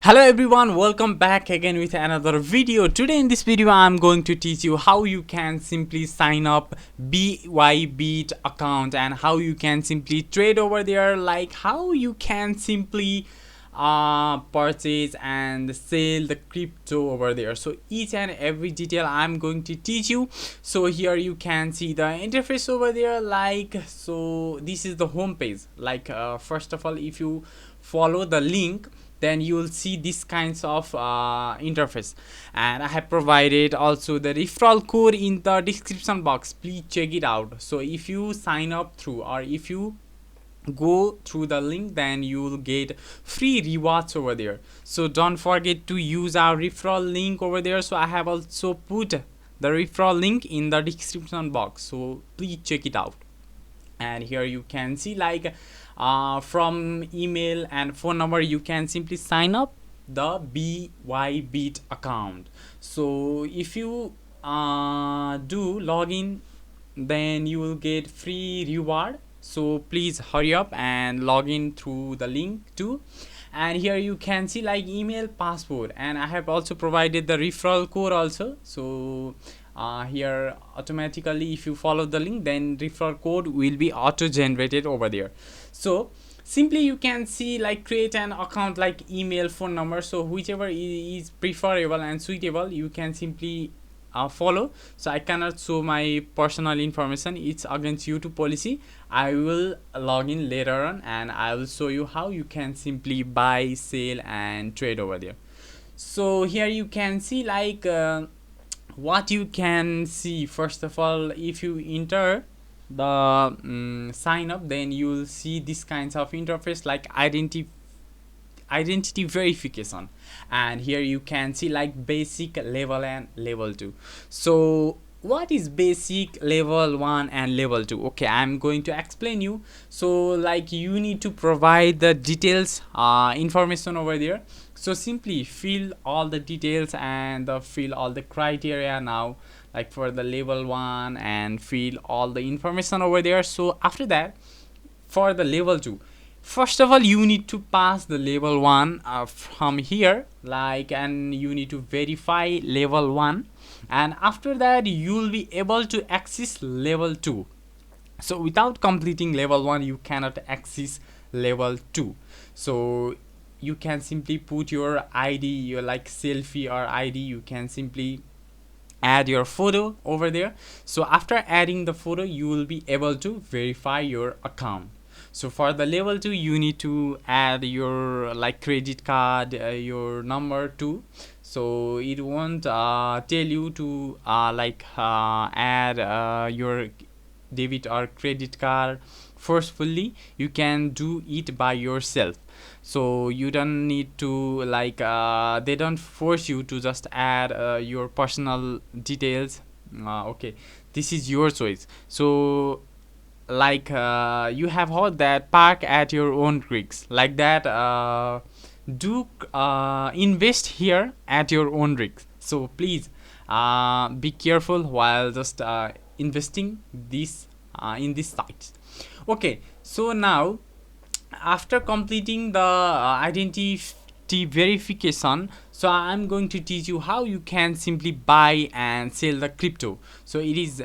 Hello everyone, welcome back again with another video. Today in this video I'm going to teach you how you can simply sign up ByBit account and how you can simply trade over there, like how you can simply purchase and sell the crypto over there. So each and every detail I'm going to teach you. So here you can see the interface over there, so this is the home page. First of all, if you follow the link, then you will see this kinds of interface, and I have provided also the referral code in the description box. Please check it out. So if you sign up through, or if you go through the link, then you will get free rewards over there. So don't forget to use our referral link over there. So I have also put the referral link in the description box, so please check it out. And here you can see from email and phone number you can simply sign up the ByBit account. So if you do login, then you will get free reward. So please hurry up and log in through the link too. And here you can see email, password, and I have also provided the referral code also. So here automatically, if you follow the link, then referral code will be auto generated over there. So simply you can see create an account, email, phone number. So whichever is preferable and suitable, you can simply follow. So I cannot show my personal information, it's against YouTube policy. I will log in later on and I will show you how you can simply buy, sell and trade over there. So here you can see what you can see. First of all, if you enter the sign up, then you will see this kinds of interface like identity verification, and here you can see basic, level and level 2. So what is basic, level 1 and level 2? Okay, I'm going to explain you. So you need to provide the details, information over there. So simply fill all the details and fill all the criteria now, for the level 1, and fill all the information over there. So after that, for the level 2, first of all you need to pass the level 1 from here, and you need to verify level 1, and after that you will be able to access level 2. So without completing level 1 you cannot access level 2. So you can simply put your ID, your selfie or ID. You can simply add your photo over there. So after adding the photo, you will be able to verify your account. So for the level 2, you need to add your credit card, your number too. So it won't tell you to add your debit or credit card forcefully. You can do it by yourself. So you don't need to they don't force you to just add your personal details. Okay, this is your choice. So you have heard that park at your own risks, do invest here at your own risk. So please be careful while just investing this in this site. Okay, so now after completing the identity verification, so I'm going to teach you how you can simply buy and sell the crypto. So it is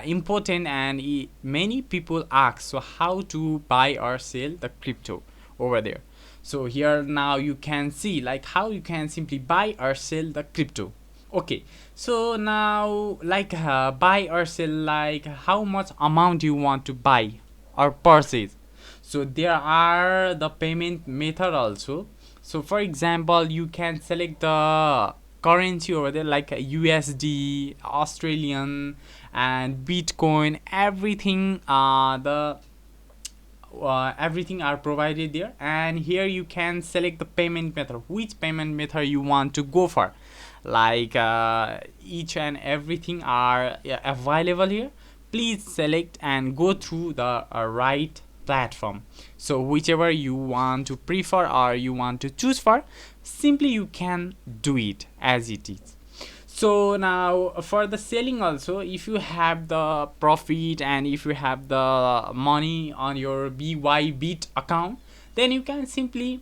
important, and many people ask, so how to buy or sell the crypto over there. So here now you can see how you can simply buy or sell the crypto. Okay, so now buy or sell, how much amount you want to buy or purchase. So there are the payment method also. So for example, you can select the currency over there, USD, Australian and Bitcoin. Everything everything are provided there, and here you can select the payment method, which payment method you want to go for. Each and everything are available here. Please select and go through the right platform. So whichever you want to prefer or you want to choose for, simply you can do it as it is. So now for the selling also, if you have the profit and if you have the money on your ByBit account, then you can simply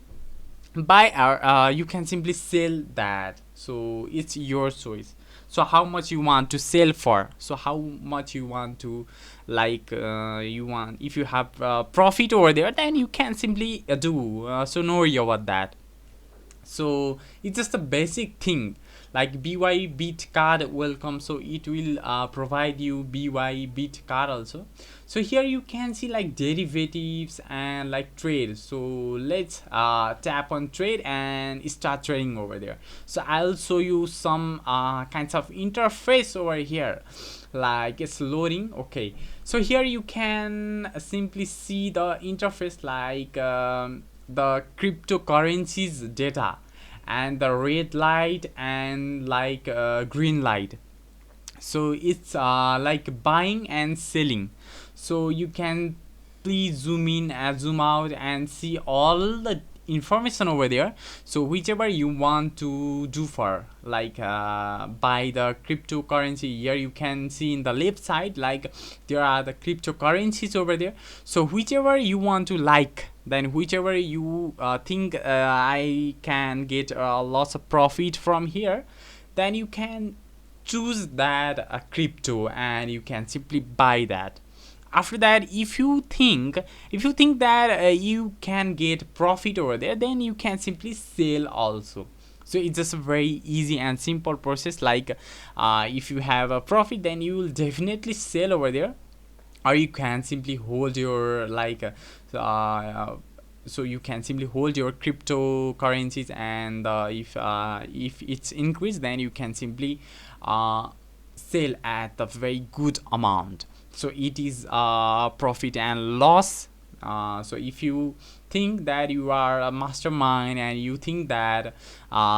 buy or you can simply sell that. So it's your choice. So how much you want to sell for, so how much you want to, like you want, if you have profit over there, then you can simply do, so no worry about that. So it's just a basic thing, like ByBit card welcome, so it will provide you ByBit card also. So here you can see like derivatives and like trade. So let's tap on trade and start trading over there. So I'll show you some kinds of interface over here, like it's loading. Okay, so here you can simply see the interface, like the cryptocurrencies data, and the red light and like green light. So it's like buying and selling. So you can please zoom in and zoom out and see all the information over there. So whichever you want to do for, like buy the cryptocurrency, here you can see in the left side, like there are the cryptocurrencies over there. So whichever you want to, like, then whichever you think I can get lots of profit from here, then you can choose that crypto and you can simply buy that. After that, if you think that you can get profit over there, then you can simply sell also. So it's just a very easy and simple process. Like if you have a profit, then you will definitely sell over there, or you can simply hold your like so you can simply hold your cryptocurrencies, and if it's increased, then you can simply sell at a very good amount. So it is profit and loss. So if you think that you are a mastermind and you think that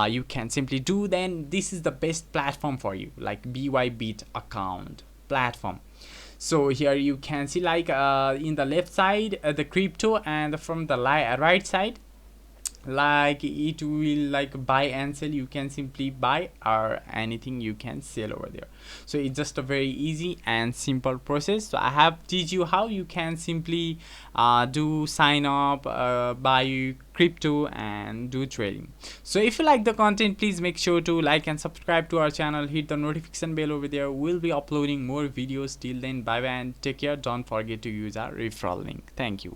you can simply do, then this is the best platform for you, like ByBit account platform. So here you can see like in the left side the crypto, and from the right side, like it will like buy and sell. You can simply buy, or anything you can sell over there. So it's just a very easy and simple process. So I have teach you how you can simply do sign up, buy crypto and do trading. So if you like the content, please make sure to like and subscribe to our channel, hit the notification bell over there. We'll be uploading more videos. Till then, bye bye and take care. Don't forget to use our referral link. Thank you.